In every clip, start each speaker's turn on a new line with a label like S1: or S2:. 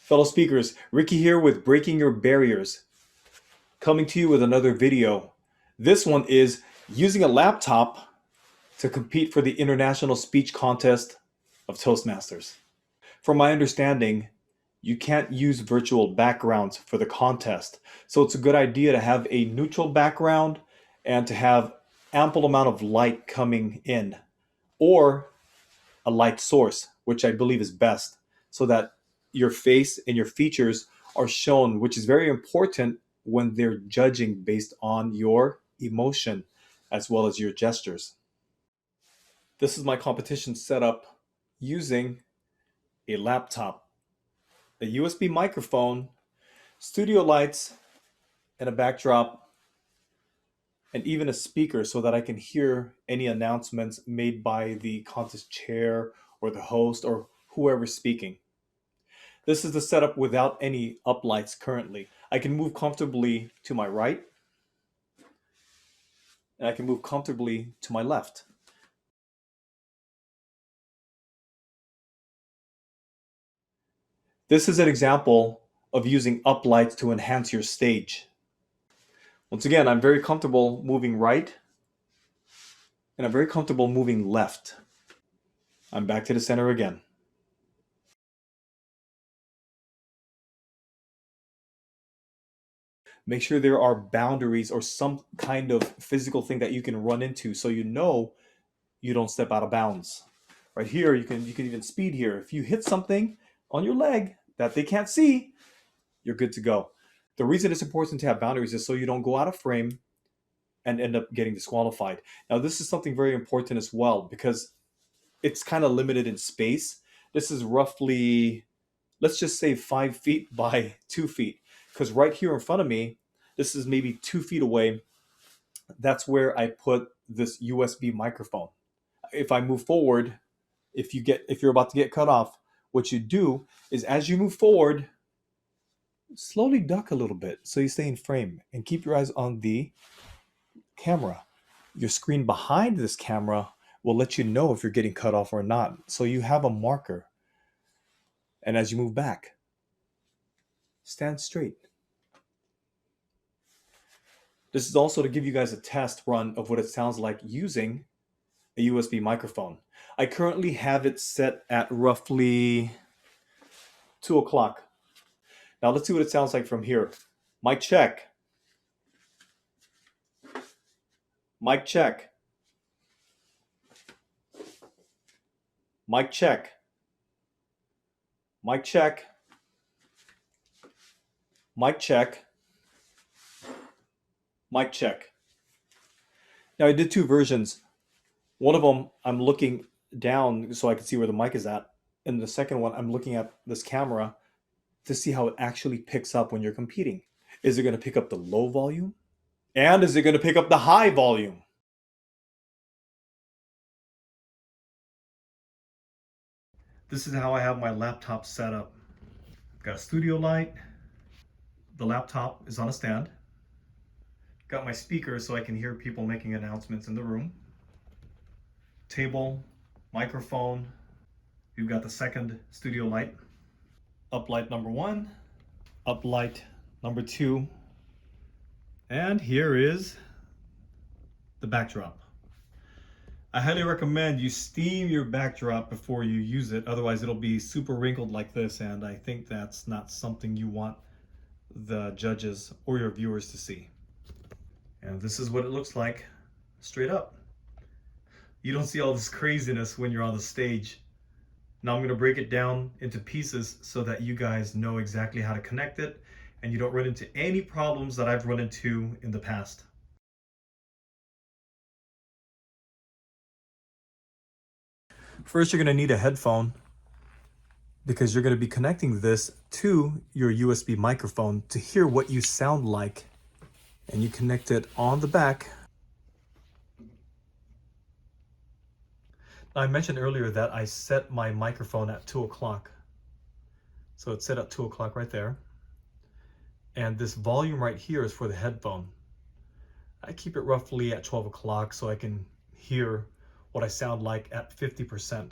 S1: Fellow speakers, Ricky here with Breaking Your Barriers, coming to you with another video. This one is using a laptop to compete for the International Speech Contest of Toastmasters. From my understanding, you can't use virtual backgrounds for the contest, so it's a good idea to have a neutral background and to have ample amount of light coming in, or a light source, which I believe is best, so that your face and your features are shown, which is very important when they're judging based on your emotion as well as your gestures. This is my competition setup using a laptop, a USB microphone, studio lights, and a backdrop, and even a speaker so that I can hear any announcements made by the contest chair or the host or whoever's speaking. This is the setup without any uplights currently. I can move comfortably to my right, and I can move comfortably to my left. This is an example of using uplights to enhance your stage. Once again, I'm very comfortable moving right, and I'm very comfortable moving left. I'm back to the center again. Make sure there are boundaries or some kind of physical thing that you can run into so you know you don't step out of bounds. Right here, you can even speed here. If you hit something on your leg that they can't see, you're good to go. The reason it's important to have boundaries is so you don't go out of frame and end up getting disqualified. Now, this is something very important as well because it's kind of limited in space. This is roughly, let's just say 5 feet by 2 feet, because right here in front of me, this is maybe 2 feet away. That's where I put this USB microphone. If I move forward, if you're about to get cut off, what you do is as you move forward, slowly duck a little bit so you stay in frame and keep your eyes on the camera. Your screen behind this camera will let you know if you're getting cut off or not. So you have a marker. And as you move back, stand straight. This is also to give you guys a test run of what it sounds like using a USB microphone. I currently have it set at roughly 2 o'clock. Now let's see what it sounds like from here. Mic check. Mic check. Mic check. Mic check. Mic check. Mic check. Now I did 2 versions. One of them I'm looking down so I can see where the mic is at. And the second one I'm looking at this camera to see how it actually picks up when you're competing. Is it going to pick up the low volume? And is it going to pick up the high volume? This is how I have my laptop set up. Got a studio light. The laptop is on a stand. Got my speaker so I can hear people making announcements in the room. Table, microphone. You've got the second studio light. Uplight number 1, uplight number 2, and here is the backdrop. I highly recommend you steam your backdrop before you use it, otherwise it'll be super wrinkled like this, and I think that's not something you want the judges or your viewers to see. And this is what it looks like straight up. You don't see all this craziness when you're on the stage. Now I'm going to break it down into pieces so that you guys know exactly how to connect it and you don't run into any problems that I've run into in the past. First, you're going to need a headphone because you're going to be connecting this to your USB microphone to hear what you sound like. And you connect it on the back. I mentioned earlier that I set my microphone at 2 o'clock. So it's set at 2 o'clock right there. And this volume right here is for the headphone. I keep it roughly at 12 o'clock so I can hear what I sound like at 50%.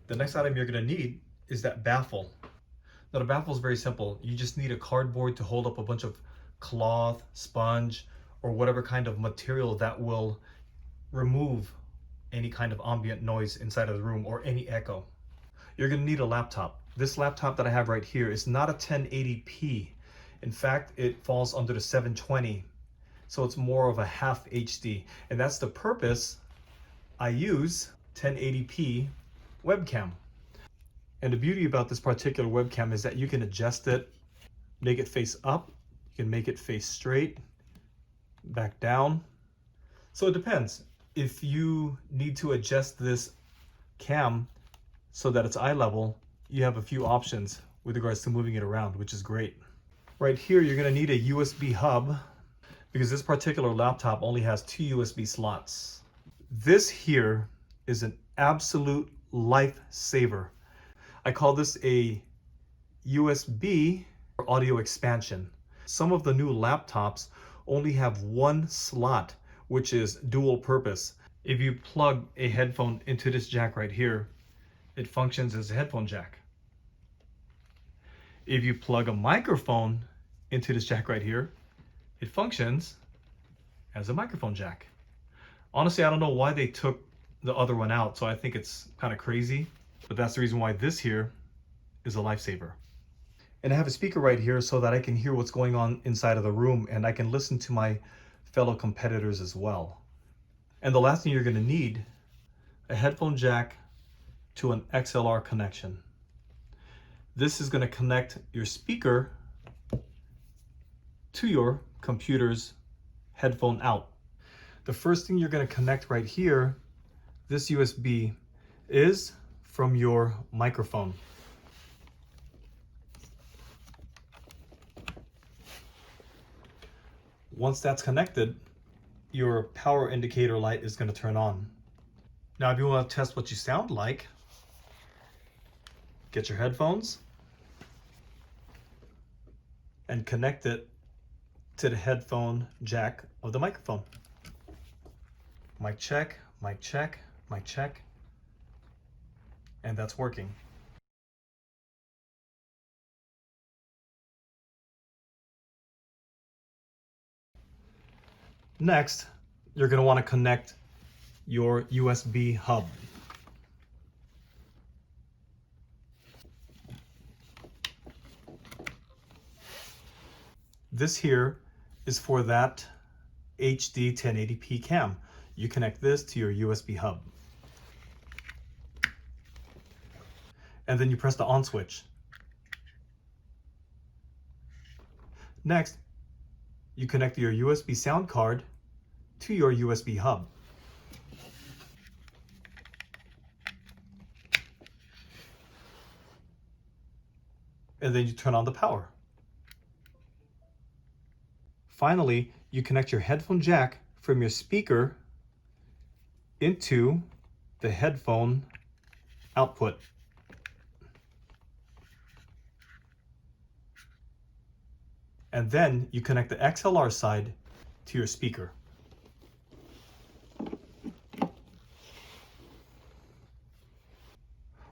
S1: The next item you're going to need is that baffle. Now the baffle is very simple. You just need a cardboard to hold up a bunch of cloth, sponge, or whatever kind of material that will remove any kind of ambient noise inside of the room or any echo. You're going to need a laptop. This laptop that I have right here is not a 1080p. In fact, it falls under the 720. So it's more of a half HD. And that's the purpose I use 1080p webcam. And the beauty about this particular webcam is that you can adjust it, make it face up, you can make it face straight, back down. So it depends. If you need to adjust this cam so that it's eye level, you have a few options with regards to moving it around, which is great. Right here, you're going to need a USB hub because this particular laptop only has 2 USB slots. This here is an absolute lifesaver. I call this a USB audio expansion. Some of the new laptops only have 1 slot, which is dual purpose. If you plug a headphone into this jack right here, it functions as a headphone jack. If you plug a microphone into this jack right here, it functions as a microphone jack. Honestly, I don't know why they took the other one out, so I think it's kind of crazy, but that's the reason why this here is a lifesaver. And I have a speaker right here so that I can hear what's going on inside of the room, and I can listen to my fellow competitors as well. And the last thing you're going to need, a headphone jack to an XLR connection. This is going to connect your speaker to your computer's headphone out. The first thing you're going to connect right here, this USB, is from your microphone. Once that's connected, your power indicator light is going to turn on. Now, if you want to test what you sound like, get your headphones and connect it to the headphone jack of the microphone. Mic check, mic check, mic check. And that's working. Next, you're going to want to connect your USB hub. This here is for that HD 1080p cam. You connect this to your USB hub. And then you press the on switch. Next, you connect your USB sound card to your USB hub. And then you turn on the power. Finally, you connect your headphone jack from your speaker into the headphone output. And then you connect the XLR side to your speaker.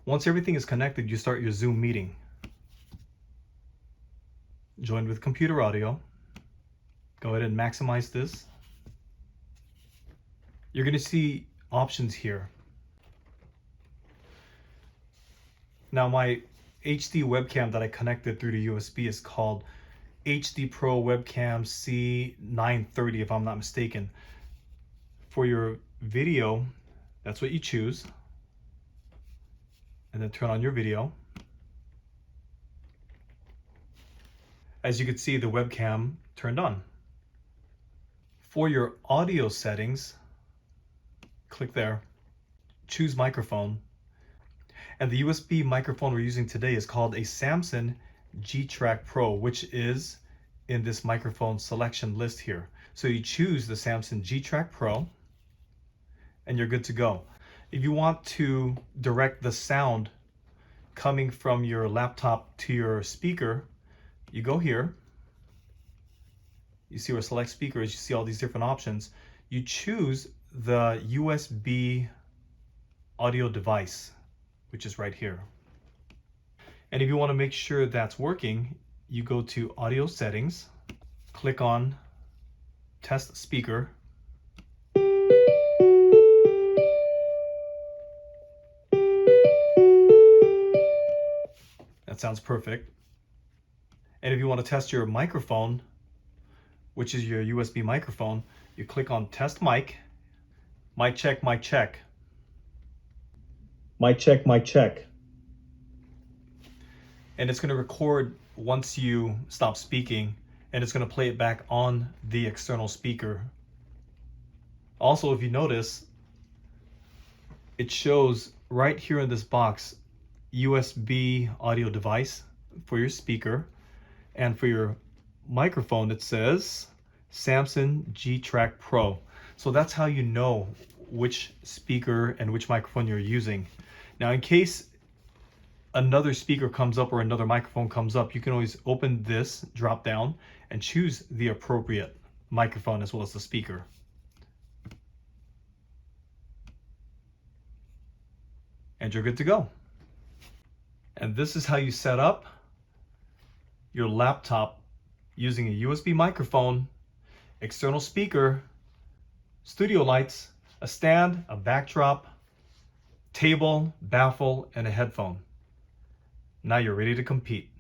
S1: Once everything is connected, you start your Zoom meeting. Join with computer audio. Go ahead and maximize this. You're going to see options here. Now, my HD webcam that I connected through the USB is called HD Pro Webcam C930, if I'm not mistaken. For your video, that's what you choose. And then turn on your video. As you can see, the webcam turned on. For your audio settings, click there, choose microphone. And the USB microphone we're using today is called a Samson G-Track Pro, which is in this microphone selection list here. So you choose the Samson G-Track Pro and you're good to go. If you want to direct the sound coming from your laptop to your speaker, you go here. You see where select speakers, you see all these different options. You choose the USB audio device, which is right here. And if you want to make sure that's working, you go to Audio Settings, click on Test Speaker. That sounds perfect. And if you want to test your microphone, which is your USB microphone, you click on Test Mic. Mic check, mic check. Mic check, mic check. And it's going to record once you stop speaking, and it's going to play it back on the external speaker. Also, if you notice, it shows right here in this box USB audio device for your speaker, and for your microphone it says Samson G-Track Pro. So that's how you know which speaker and which microphone you're using. Now, in case another speaker comes up or another microphone comes up, you can always open this drop down and choose the appropriate microphone as well as the speaker. And you're good to go. And this is how you set up your laptop using a USB microphone, external speaker, studio lights, a stand, a backdrop, table, baffle, and a headphone. Now you're ready to compete.